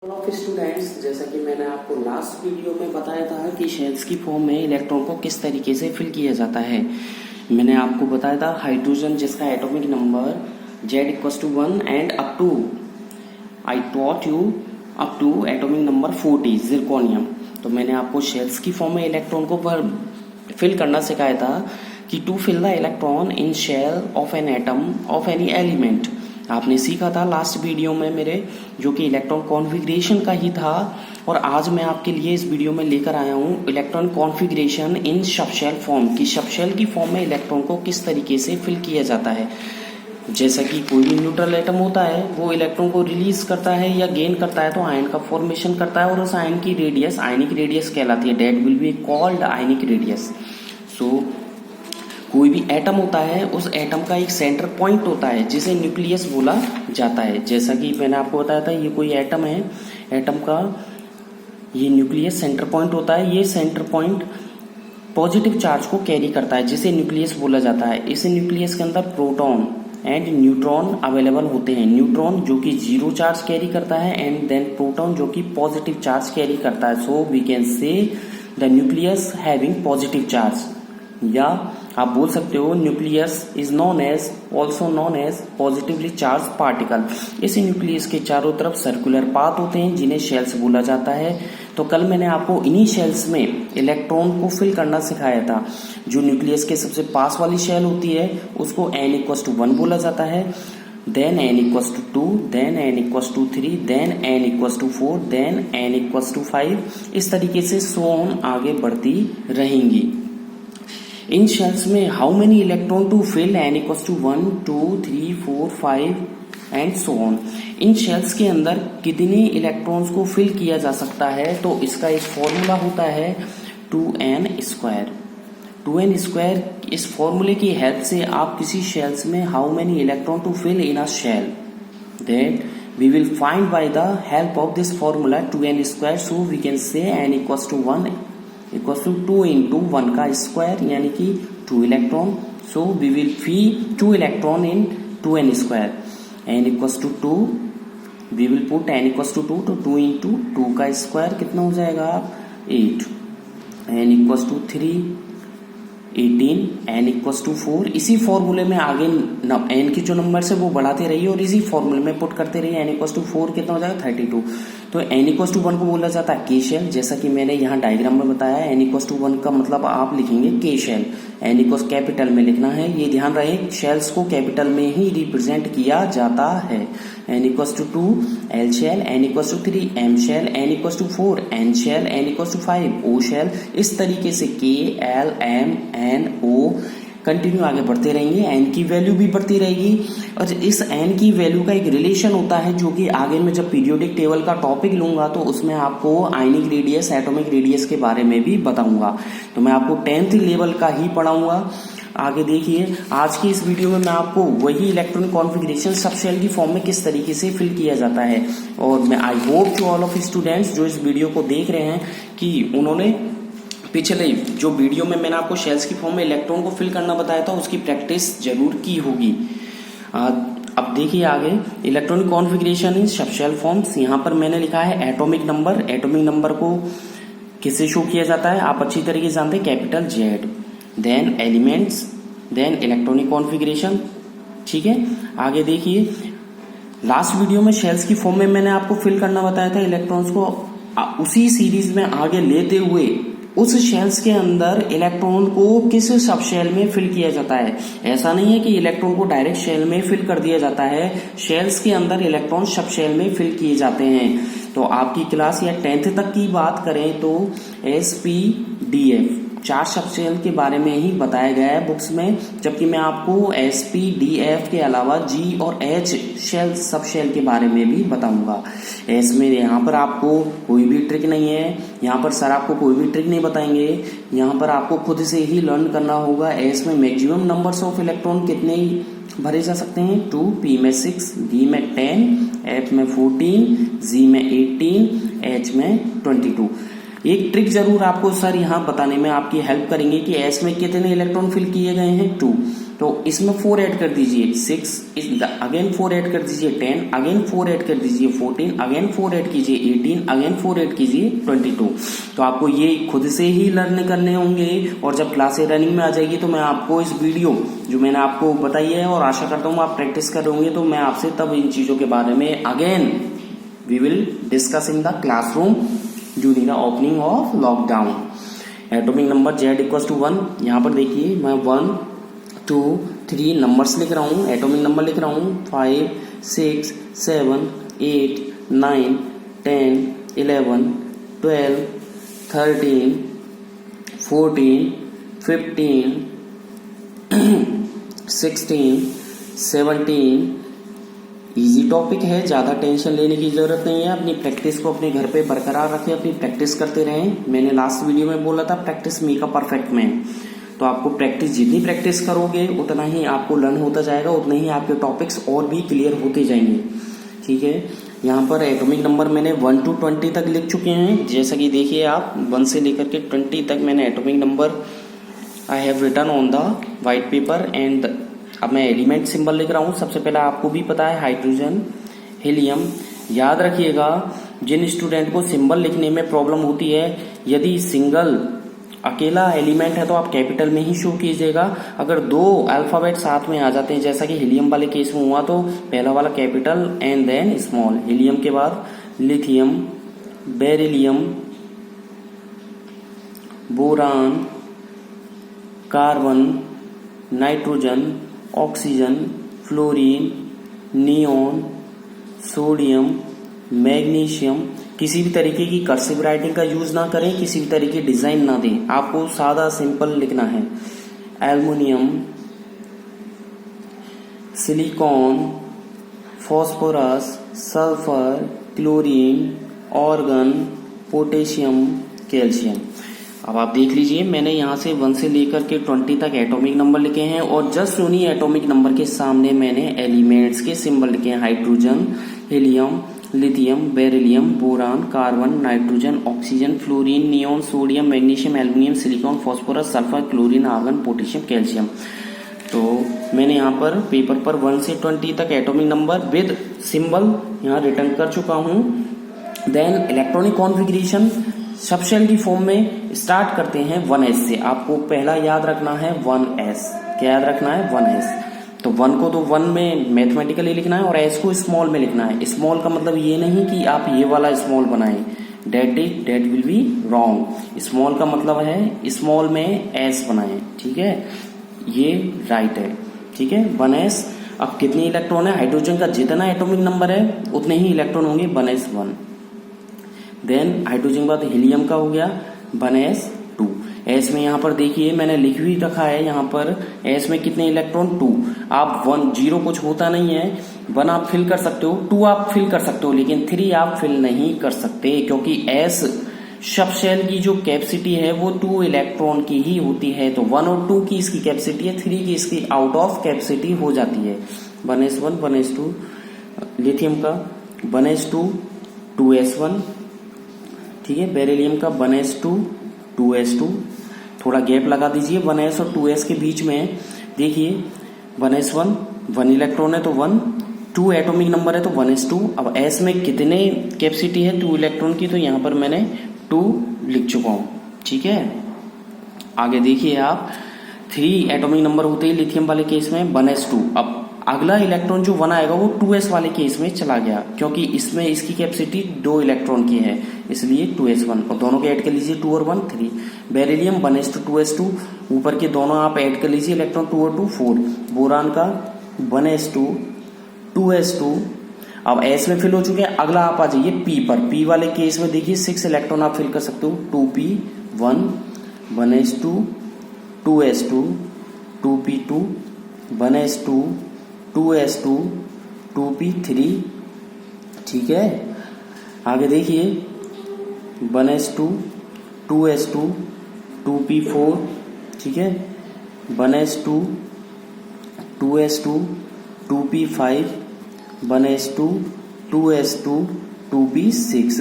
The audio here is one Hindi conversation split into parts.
ऑफ स्टूडेंट्स, जैसा कि मैंने आपको लास्ट वीडियो में बताया था कि शेल्स की फॉर्म में इलेक्ट्रॉन को किस तरीके से फिल किया जाता है। मैंने आपको बताया था हाइड्रोजन जिसका atomic number Z=1 and up to I taught you up to atomic number 40 zirconium. तो मैंने आपको शेल्स की फॉर्म में इलेक्ट्रॉन को फिल करना सिखाया था कि to fill the electron in shell of an atom of any element. आपने सीखा था लास्ट वीडियो में मेरे, जो कि इलेक्ट्रॉन कॉन्फ़िगरेशन का ही था। और आज मैं आपके लिए इस वीडियो में लेकर आया हूँ इलेक्ट्रॉन कॉन्फ़िगरेशन इन सबशेल फॉर्म की सबशेल की फॉर्म में इलेक्ट्रॉन को किस तरीके से फिल किया जाता है। जैसा कि कोई भी न्यूट्रल एटम होता है वो इलेक्ट्रॉन को रिलीज करता है या गेन करता है तो आयन का फॉर्मेशन करता है और उस आयन की रेडियस आयनिक रेडियस कहलाती है। That will be called ionic radius. So कोई भी एटम होता है उस एटम का एक सेंटर पॉइंट होता है जिसे न्यूक्लियस बोला जाता है। जैसा कि मैंने आपको बताया था ये कोई एटम है, एटम का ये न्यूक्लियस सेंटर पॉइंट होता है। ये सेंटर पॉइंट पॉजिटिव चार्ज को कैरी करता है जिसे न्यूक्लियस बोला जाता है। इस न्यूक्लियस के अंदर प्रोटॉन एंड न्यूट्रॉन अवेलेबल होते हैं। न्यूट्रॉन जो कि जीरो चार्ज कैरी करता है एंड देन प्रोटॉन जो कि पॉजिटिव चार्ज कैरी करता है। So we can say the nucleus having positive charge, या आप बोल सकते हो nucleus is also known as positively charge particle. इस न्यूक्लियस के चारों तरफ सर्कुलर पाथ होते हैं जिन्हें शेल्स बोला जाता है। तो कल मैंने आपको इन्हीं शेल्स में इलेक्ट्रॉन को फिल करना सिखाया था। जो न्यूक्लियस के सबसे पास वाली शेल होती है उसको n=1 बोला जाता है, then n=2, then n=3, then n=4, then n=5। इस तरीके से सो ऑन आगे बढ़ती रहेंगी। इन शेल्स में how many electron to fill n=1, 2, 3, 4, 5 and so on. इन शेल्स के अंदर कितने इलेक्ट्रॉन्स को फिल किया जा सकता है तो इसका एक फॉर्मूला होता है 2n²। 2n², इस फॉर्मूले की हेल्प से आप किसी शेल्स में how many electron to fill in a shell that we will find by the help of this formula 2n²। So we can say n=1 2 into 1 का स्क्वायर यानी कि 2 electron. So we will fill 2 electron in 2n²। n=2 we will put n=2 तो 2 into 2 का स्क्वायर कितना हो जाएगा 8। n=3 18, n=4। इसी फॉर्मूले में आगे n की जो नंबर है वो बढ़ाते रहिए और इसी फॉर्मूले में पुट करते रहिए। n=4 कितना हो जाएगा 32। तो n=1 को बोला जाता है के शेल, जैसा कि मैंने यहाँ डायग्राम में बताया। n=1 का मतलब आप लिखेंगे के शेल, n को कैपिटल में लिखना है। ये ध्यान रहे शेल्स को कैपिटल में ही रिप्रेजेंट किया जाता है। n=2 L shell, n=3 M shell, n=4 N shell, n=5 O shell. इस तरीके से K L M N O continue आगे बढ़ते रहेंगे। एन की वैल्यू भी बढ़ती रहेगी और इस एन की वैल्यू का एक रिलेशन होता है जो कि आगे मैं जब पीरियोडिक टेबल का टॉपिक लूंगा तो उसमें आपको आयनिक रेडियस एटॉमिक रेडियस के बारे में भी बताऊंगा। तो मैं आपको 10th लेवल का ही पढ़ाऊंगा। आगे देखिए, आज की इस वीडियो में मैं आपको वही इलेक्ट्रॉनिक कॉन्फ़िगरेशन सबशेल की फॉर्म में किस तरीके से फिल किया जाता है। और मैं I hope to all of students जो इस वीडियो को देख रहे हैं कि उन्होंने पिछले जो वीडियो में मैंने आपको शेल्स की फॉर्म में इलेक्ट्रॉन को फिल करना बताया था उसकी प्रैक्टिस जरूर की होगी। अब देखिए आगे इलेक्ट्रॉनिक कॉन्फ़िगरेशन इन सबशेल फॉर्म्स। यहाँ पर मैंने लिखा है एटॉमिक नंबर। एटॉमिक नंबर को किससे शो किया जाता है आप अच्छी तरीके से जानते हैं, capital Z। Then elements, then electronic configuration. ठीक है, आगे देखिए लास्ट वीडियो में शेल्स की फॉर्म में मैंने आपको फिल करना बताया था इलेक्ट्रॉन्स को। उसी सीरीज में आगे लेते हुए उस शेल्स के अंदर इलेक्ट्रॉन को किस सबशेल में फिल किया जाता है। ऐसा नहीं है कि इलेक्ट्रॉन को डायरेक्ट शेल में फिल कर दिया जाता है, शेल्स के अंदर इलेक्ट्रॉन सबशेल में फिल किए जाते हैं। तो आपकी क्लास या 10th तक की बात करें तो SPDF 4 सबशेल के बारे में ही बताया गया है बुक्स में, जबकि मैं आपको SPDF के अलावा G और H शेल सबशेल के बारे में भी बताऊंगा। एस में यहाँ पर आपको कोई भी ट्रिक नहीं है, यहाँ पर सर आपको कोई भी ट्रिक नहीं बताएंगे, यहाँ पर आपको खुद से ही लर्न करना होगा। एस में मैक्सिमम नंबर्स ऑफ इलेक्ट्रॉन कितने भरे जा सकते हैं 2, P में 6, D में 10, F में 14, G में 18, H में 22। एक ट्रिक जरूर आपको सर यहाँ बताने में आपकी हेल्प करेंगे कि एस में कितने इलेक्ट्रॉन फिल किए गए हैं 2। तो इसमें 4 ऐड कर दीजिए 6, अगेन 4 ऐड कर दीजिए 10, अगेन 4 ऐड कर दीजिए 14, अगेन 4 ऐड कीजिए 18, अगेन 4 ऐड कीजिए 22। तो आपको ये खुद से ही लर्न करने होंगे और जब क्लासें रनिंग में आ जाएगी तो मैं आपको इस वीडियो जो मैंने आपको बताई है और आशा करता हूँ आप प्रैक्टिस कर रहे होंगे, तो मैं आपसे तब इन चीजों के बारे में again we will discuss in the classroom during the opening of lockdown. Atomic number Z equal to 1, यहाँ पर देखिए मैं 1 2 3 नंबर्स लिख रहा हूँ, एटॉमिक नंबर लिख रहा हूँ 5 6 7 8 9 10 11 12 13 14 15 16 17। इजी टॉपिक है, ज़्यादा टेंशन लेने की ज़रूरत नहीं है। अपनी प्रैक्टिस को अपने घर पे बरकरार रखें, अपनी प्रैक्टिस करते रहें। मैंने लास्ट वीडियो में बोला था practice make a perfect man. तो आपको प्रैक्टिस, जितनी प्रैक्टिस करोगे उतना ही आपको लर्न होता जाएगा, उतने ही आपके टॉपिक्स और भी क्लियर होते जाएंगे। ठीक है, यहाँ पर एटॉमिक नंबर मैंने 1 to 20 तक लिख चुके हैं। जैसा कि देखिए आप 1 से लेकर के 20 तक मैंने atomic number I have written on the white paper. And अब मैं एलिमेंट सिंबल लिख रहा हूँ। सबसे पहले आपको भी पता है हाइड्रोजन, हीलियम। याद रखिएगा, जिन स्टूडेंट को सिंबल लिखने में प्रॉब्लम होती है, यदि सिंगल अकेला एलिमेंट है तो आप कैपिटल में ही शो कीजिएगा। अगर 2 अल्फाबेट साथ में आ जाते हैं, जैसा कि हीलियम वाले केस में हुआ, तो पहला वाला capital and then small. Helium के बाद lithium, beryllium, boron, carbon, nitrogen, oxygen, fluorine, neon, sodium, magnesium. किसी भी तरीके की कर्सिव राइटिंग का यूज ना करें, किसी भी तरीके डिजाइन ना दें, आपको सादा सिंपल लिखना है। Aluminium, silicon, phosphorus, sulphur, chlorine, organ, potassium, calcium. अब आप देख लीजिए, मैंने यहाँ से 1 से लेकर के 20 तक एटॉमिक नंबर लिखे हैं और जस्ट उन्हीं एटॉमिक नंबर के सामने मैंने एलिमेंट्स के सिंबल लिखे हैं। Hydrogen, helium, lithium, beryllium, boron, carbon, nitrogen, oxygen, fluorine, neon, sodium, magnesium, aluminium, silicon, phosphorus, sulphur, chlorine, argon, potassium, calcium. तो मैंने यहाँ पर पेपर पर 1 से 20 तक एटॉमिक नंबर विद सिंबल यहाँ रिटर्न कर चुका हूँ। देन इलेक्ट्रॉनिक कॉन्फ़िगरेशन सबशेल की फॉर्म में स्टार्ट करते हैं 1s से। आपको पहला याद रखना है 1s। क्या याद रखना है? 1s। तो 1 को तो 1 में मैथमेटिकली लिखना है और s को स्मॉल में लिखना है। स्मॉल का मतलब ये नहीं कि आप ये वाला स्मॉल बनाएं, that will be wrong. Small का मतलब है स्मॉल में s बनाएं, ठीक है, ये राइट है, ठीक है। 1s। अब कितने इलेक्ट्रॉन है? हाइड्रोजन का जितना एटॉमिक नंबर है उतने ही इलेक्ट्रॉन होंगे, 1s1। देन हाइड्रोजन के बाद हीलियम का हो गया 1s2। एस में यहाँ पर देखिए मैंने लिख भी रखा है, यहाँ पर एस में कितने इलेक्ट्रॉन? 2। आप 1 0 कुछ होता नहीं है, 1 आप फिल कर सकते हो, 2 आप फिल कर सकते हो, लेकिन 3 आप फिल नहीं कर सकते, क्योंकि एस सब शेल की जो कैपेसिटी है वो 2 इलेक्ट्रॉन की ही होती है। तो 1 और 2 की इसकी कैपेसिटी है, 3 की इसकी आउट ऑफ कैपेसिटी हो जाती है। 1s1 1s2 लिथियम का 1s2 2s1, ठीक है। बेरिलियम का 1s2 2s2, थोड़ा गैप लगा दीजिए 1s और 2s के बीच में। देखिए 1s1 1 इलेक्ट्रॉन है तो 1, 2 एटॉमिक नंबर है तो 1s2। अब s में कितने कैपेसिटी है 2 इलेक्ट्रॉन की, तो यहाँ पर मैंने 2 लिख चुका हूँ, ठीक है। आगे देखिए आप 3 एटॉमिक नंबर होते हैं लिथियम वाले केस में 1s2। अब अगला इलेक्ट्रॉन जो 1 आएगा वो 2s वाले केस में चला गया, क्योंकि इसमें इसकी कैपेसिटी 2 इलेक्ट्रॉन की है, इसलिए 2s1। और दोनों के ऐड कर लीजिए 2 और 1 3। बेरिलियम 1s2 2s2, ऊपर के दोनों आप ऐड कर लीजिए इलेक्ट्रॉन 2 और 2 4। बोरान का 1s2 2s2। अब s में फिल हो चुके हैं, अगला आप आ जाइए p पर। p वाले केस में देखिए 6 इलेक्ट्रॉन आप फिल कर सकते हो, 2p1 1s2 2s2 2p2 1s2 2s2 2p3, ठीक है। आगे देखिए 1s2 2s2 2p4, ठीक है। 1s2 2s2 2p5 1s2 2s2 2p6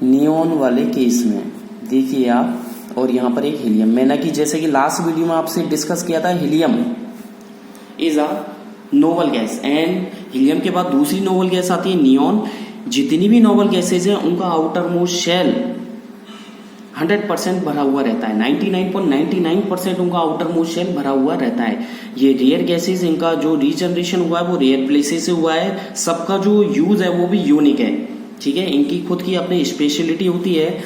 neon वाले केस में देखिए आप। और यहाँ पर एक हीलियम, मैंने कि जैसे कि लास्ट वीडियो में आपसे डिस्कस किया था helium is a noble gas and helium के बाद दूसरी नोबल गैस आती है नियॉन। जितनी भी नोबल गैसेज हैं उनका आउटर मोस्ट शेल 100% भरा हुआ रहता है, 99.99% उनका आउटर मोस्ट शेल भरा हुआ रहता है। ये रेयर गैसेज, इनका जो रीजनरेशन हुआ है वो रेयर प्लेसेस से हुआ है, सबका जो यूज है वो भी यूनिक है, ठीक है, इनकी खुद की अपनी स्पेशलिटी होती है।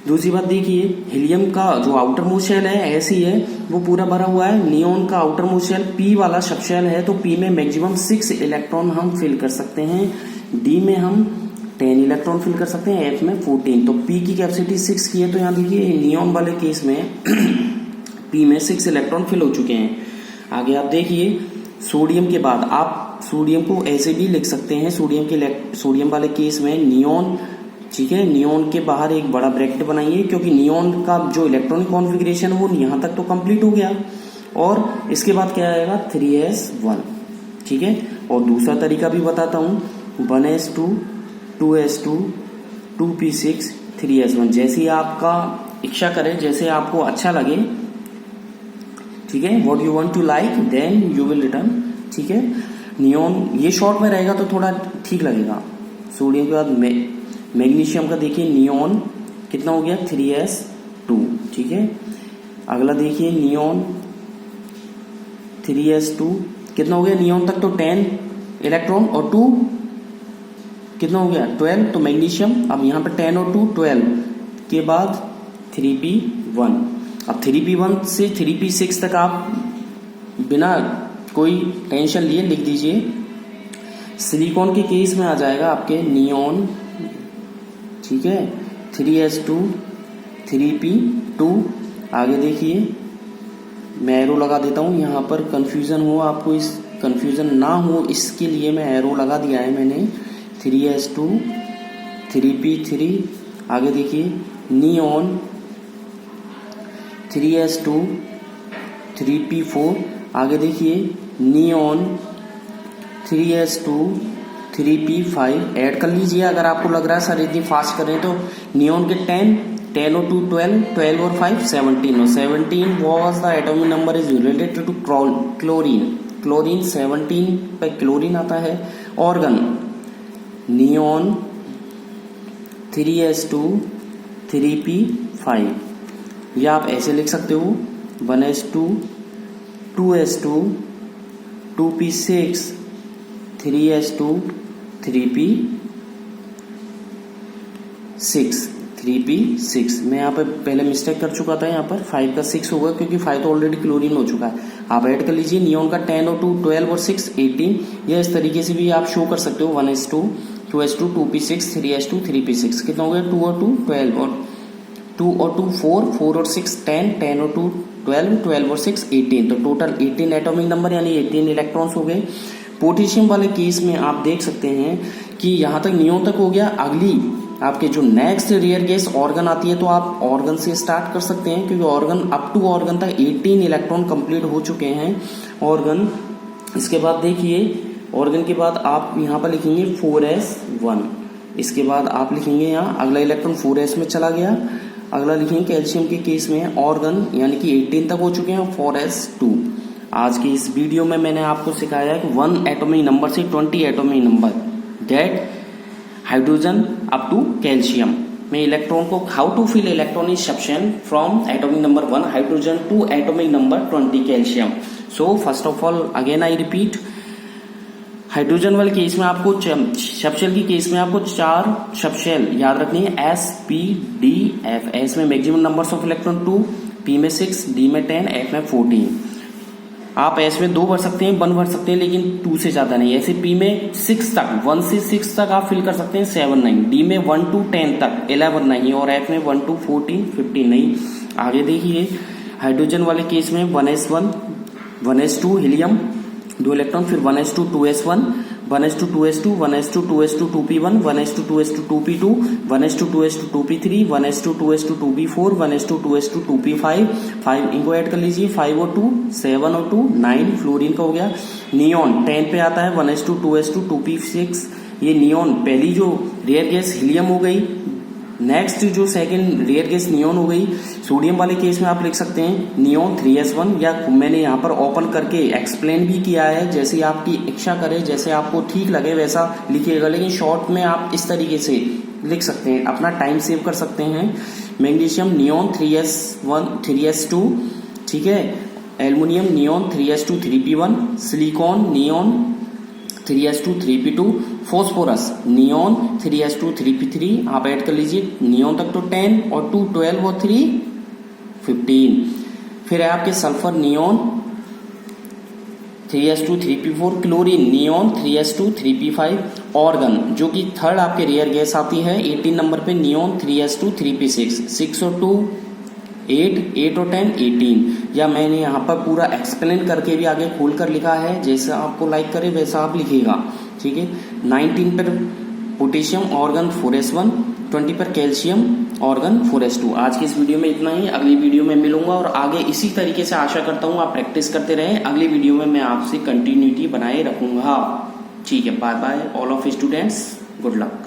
दूसरी बात देखिए, हीलियम का जो आउटर मोस्ट शेल है ऐसी है, वो पूरा भरा हुआ है। नियॉन का आउटर मोस्ट शेल पी वाला सब शेल है, तो पी में मैक्सिमम 6 इलेक्ट्रॉन हम फिल कर सकते हैं, डी में हम 10 इलेक्ट्रॉन फिल कर सकते हैं, एफ में 14। तो पी की कैपेसिटी 6 की है, तो यहाँ देखिए नियॉन वाले केस में पी में 6 इलेक्ट्रॉन फिल हो चुके हैं। आगे आप देखिए, सोडियम के बाद आप सोडियम को ऐसे भी लिख सकते हैं, सोडियम वाले केस में नियॉन, ठीक है, नियॉन के बाहर एक बड़ा ब्रैकेट बनाइए, क्योंकि नियॉन का जो इलेक्ट्रॉनिक कॉन्फ़िगरेशन वो यहाँ तक तो कंप्लीट हो गया, और इसके बाद क्या आएगा 3s1, ठीक है। और दूसरा तरीका भी बताता हूँ, 1s2 2s2 2p6 3s1, जैसे आपका इच्छा करे, जैसे आपको अच्छा लगे, ठीक है, what you want to like then you will return, ठीक है। नियॉन ये शॉर्ट में रहेगा तो थोड़ा ठीक लगेगा। सोडियम के बाद मैग्नीशियम का देखिए नियॉन कितना हो गया 3s2, ठीक है। अगला देखिए नियॉन 3s2 कितना हो गया, नियॉन तक तो 10 इलेक्ट्रॉन और 2 कितना हो गया 12, तो मैग्नीशियम अब यहाँ पर 10 और 2 12 के बाद 3p1। अब 3p1 से 3p6 तक आप बिना कोई टेंशन लिए लिख दीजिए। सिलिकॉन के केस में आ जाएगा आपके नियॉन, ठीक है, 3s2 3p2। आगे देखिए, मैं एरो लगा देता हूँ, यहाँ पर कंफ्यूजन हो, आपको इस कंफ्यूजन ना हो इसके लिए मैं एरो लगा दिया है मैंने, 3s2 3p3। आगे देखिए नियॉन 3s2 3p4। आगे देखिए नियॉन 3s2 3p5 ऐड कर लीजिए। अगर आपको लग रहा है सर इतनी फास्ट करें तो नियॉन के 10 और 2 12, 12 और 5 17, और 17 was the atomic number is related to chlorine 17 पे क्लोरीन आता है। ऑर्गन नियॉन 3s2 3p5, या आप ऐसे लिख सकते हो 1s2 2s2 2p6 3s2 3p6। मैं यहाँ पे पहले मिस्टेक कर चुका था, यहाँ पर 5 का 6 होगा क्योंकि 5 तो ऑलरेडी क्लोरीन हो चुका है। आप ऐड कर लीजिए नियॉन का 10 और 2 12 और 6 18, या इस तरीके से भी आप शो कर सकते हो 1s2 2s2 2p6 3s2 3p6। कितना हो गया 2 और 2 12 और 2 और 2 4 4 और 6 10 10 और 2 12 12 और 6 18, तो टोटल 18 एटॉमिक नंबर यानी 18 इलेक्ट्रॉन्स हो गए। पोटेशियम वाले केस में आप देख सकते हैं कि यहाँ तक नियॉन तक हो गया। अगली आपके जो नेक्स्ट रेयर गैस ऑर्गन आती है, तो आप ऑर्गन से स्टार्ट कर सकते हैं, क्योंकि ऑर्गन अप टू ऑर्गन तक 18 इलेक्ट्रॉन कंप्लीट हो चुके हैं ऑर्गन। इसके बाद देखिए, ऑर्गन के बाद आप यहाँ पर लिखेंगे 4s1, इसके बाद आप लिखेंगे यहाँ अगला इलेक्ट्रॉन 4s में चला गया। अगला लिखेंगे कैल्शियम के केस में ऑर्गन यानी कि 18 तक हो चुके हैं 4s2। आज की इस वीडियो में मैंने आपको सिखाया है कि 1 एटॉमिक नंबर से 20 atomic number that hydrogen up to calcium में इलेक्ट्रॉन को how to fill electronic subshell from atomic number 1 hydrogen to atomic number 20 calcium. So first of all again I repeat, hydrogen वाले केस में आपको सबशेल की केस में आपको 4 सबशेल याद रखनी है, S P D F। S में maximum numbers of electron 2, P में 6, D में 10, F में 14। आप S में 2 भर सकते हैं 1 भर सकते हैं, लेकिन 2 से ज्यादा नहीं। ऐसे P में 6 तक 1 से 6 तक आप फिल कर सकते हैं 7 नहीं, D में 1 to 10 तक 11 नहीं, और F में 1 to 14 15 नहीं। आगे देखिए, हाइड्रोजन वाले केस में 1s1 1s2 हीलियम 2 इलेक्ट्रॉन, फिर 1s2 2s1 1s2 2s2 1s2 2s2 2p1 1s2 2s2 2p2 1s2 2s2 2p3 1s2 2s2 2p4 1s2 2s2 2p5 5 इनको ऐड कर लीजिए, 5 और 2 7 और 2 9 फ्लोरीन का हो गया। नियॉन 10 पे आता है 1s2 2s2 2p6, ये नियॉन पहली जो रेयर गैस हीलियम हो गई नेक्स्ट जो सेकंड रेयर गैस नियोन हो गई। सोडियम वाले केस में आप लिख सकते हैं नियोन 3s1, या मैंने यहाँ पर ओपन करके एक्सप्लेन भी किया है, जैसे आपकी इच्छा करे, जैसे आपको ठीक लगे वैसा लिखिएगा, लेकिन शॉर्ट में आप इस तरीके से लिख सकते हैं, अपना टाइम सेव कर सकते हैं। मैग्नीशियम नियोन 3s1 3s2, ठीक है। Aluminium neon 3s2 3p1, silicon neon 3s2 3p2, phosphorus neon 3s2 3p3, आप ऐड कर लीजिए नियोन तक तो 10 और 2 12 और 3 15। फिर है आपके sulphur neon 3s2 3p4, chlorine neon 3s2 3p5, organ जो कि थर्ड आपके रेयर गैस आती है 18 नंबर पे नियोन 3s2 3p6, 6 और 2 8 और 10 18, या मैंने यहाँ पर पूरा एक्सप्लेन करके भी आगे खोल कर लिखा है, जैसा आपको लाइक करे वैसा आप लिखिएगा, ठीक है। 19 पर पोटेशियम ऑर्गन 4s1, 20 पर कैल्शियम ऑर्गन 4s2। आज की इस वीडियो में इतना ही, अगली वीडियो में मिलूंगा और आगे इसी तरीके से आशा करता हूँ आप प्रैक्टिस करते रहें। अगली वीडियो में मैं आपसे कंटिन्यूटी बनाए रखूंगा। ठीक है, bye bye all of students, good luck.